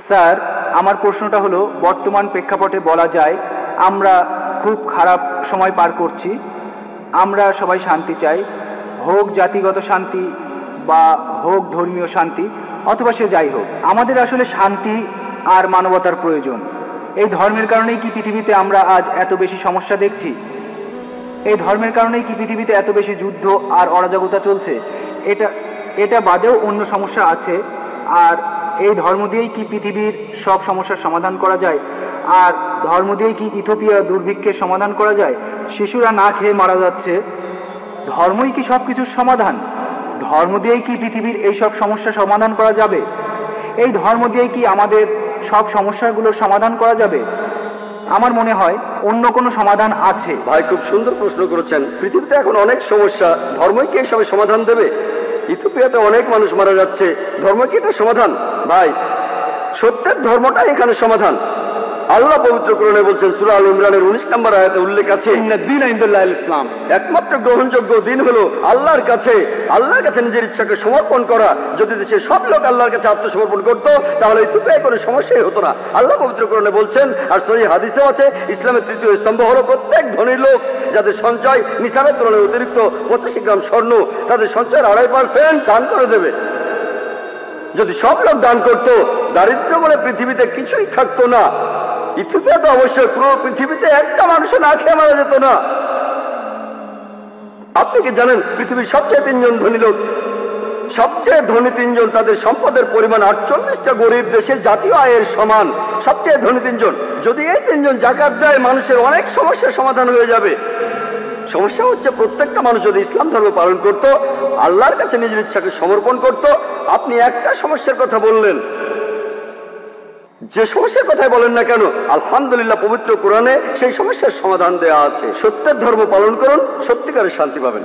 Sir, আমার প্রশ্নটা হলো, বর্তমান প্রেক্ষাপটে বলা যায় আমরা খুব খারাপ সময় পার করছি। আমরা সবাই শান্তি চাই, হোক জাতিগত শান্তি বা হোক ধর্মীয় শান্তি, অথবা সে যাই হোক, আমাদের আসলে শান্তি আর মানবতার প্রয়োজন। এই ধর্মের কারণেই কি পৃথিবীতে আমরা আজ এত বেশি সমস্যা দেখছি? এই ধর্মের কারণেই কি পৃথিবীতে এত বেশি যুদ্ধ আর অরাজকতা চলছে? এটা এটা বাদেও অন্য সমস্যা আছে। আর এই ধর্ম দিয়েই কি পৃথিবীর সব সমস্যার সমাধান করা যায়? আর ধর্ম দিয়েই কি ইথিওপিয়া দুর্ভিক্ষের সমাধান করা যায়? শিশুরা না খেয়ে মারা যাচ্ছে, ধর্মই কি সব কিছুর সমাধান? ধর্ম দিয়েই কি পৃথিবীর এই সব সমস্যার সমাধান করা যাবে? এই ধর্ম দিয়েই কি আমাদের সব সমস্যাগুলোর সমাধান করা যাবে? আমার মনে হয় অন্য কোনো সমাধান আছে। ভাই, খুব সুন্দর প্রশ্ন করেছেন। পৃথিবীতে এখন অনেক সমস্যা, ধর্মই কি এসবের সমাধান দেবে? ইথিওপিয়াতে অনেক মানুষ মারা যাচ্ছে, ধর্ম কি এটা সমাধান? ভাই, সত্যের ধর্মটাই এখানে সমাধান। আল্লাহ পবিত্র কোরআনে বলছেন, সূরা আল ইমরানের 19 নম্বর আয়াতে উল্লেখ আছে, ইসলাম, একমাত্র গ্রহণযোগ্য দিন হলো আল্লাহর কাছে নিজের ইচ্ছাকে সমর্পণ করা। যদি দেশের সব লোক আল্লাহর কাছে আত্মসমর্পণ করতো, তাহলে ইথিওপিয়ায় কোনো সমস্যাই হতো না। আল্লাহ পবিত্র কোরআনে বলছেন, আর সহিহ হাদিসেও আছে, ইসলামের তৃতীয় স্তম্ভ হলো প্রত্যেক ধনী লোক যাদের সঞ্চয় নিসাবের তুলনায় অতিরিক্ত 85 গ্রাম স্বর্ণ, তাদের সঞ্চয়ের 2.5% দান করে দেবে। যদি সব লোক দান করত, দারিদ্র বলে পৃথিবীতে কিছুই থাকতো না। ইথিওপিয়া তো অবশ্যই পুরো পৃথিবীতে একটা মানুষও না খেয়ে মারা যেত না। আপনি কি জানেন পৃথিবীর সবচেয়ে 3 জন ধনী লোক, সবচেয়ে ধনী 3 জন, তাদের সম্পদের পরিমাণ 48টা গরিব দেশের জাতীয় আয়ের সমান। সবচেয়ে ধনী 3 জন, যদি এই 3 জন যাকাত দেয়, মানুষের অনেক সমস্যার সমাধান হয়ে যাবে। সমস্যা হচ্ছে প্রত্যেকটা মানুষ যদি ইসলাম ধর্ম পালন করত, আল্লাহর কাছে নিজের ইচ্ছাকে সমর্পণ করত। আপনি একটা সমস্যার কথা বললেন, যে সমস্যার কথাই বলেন না কেন, আলহামদুলিল্লাহ পবিত্র কোরআনে সেই সমস্যার সমাধান দেয়া আছে। সত্যের ধর্ম পালন করুন, সত্যিকারের শান্তি পাবেন।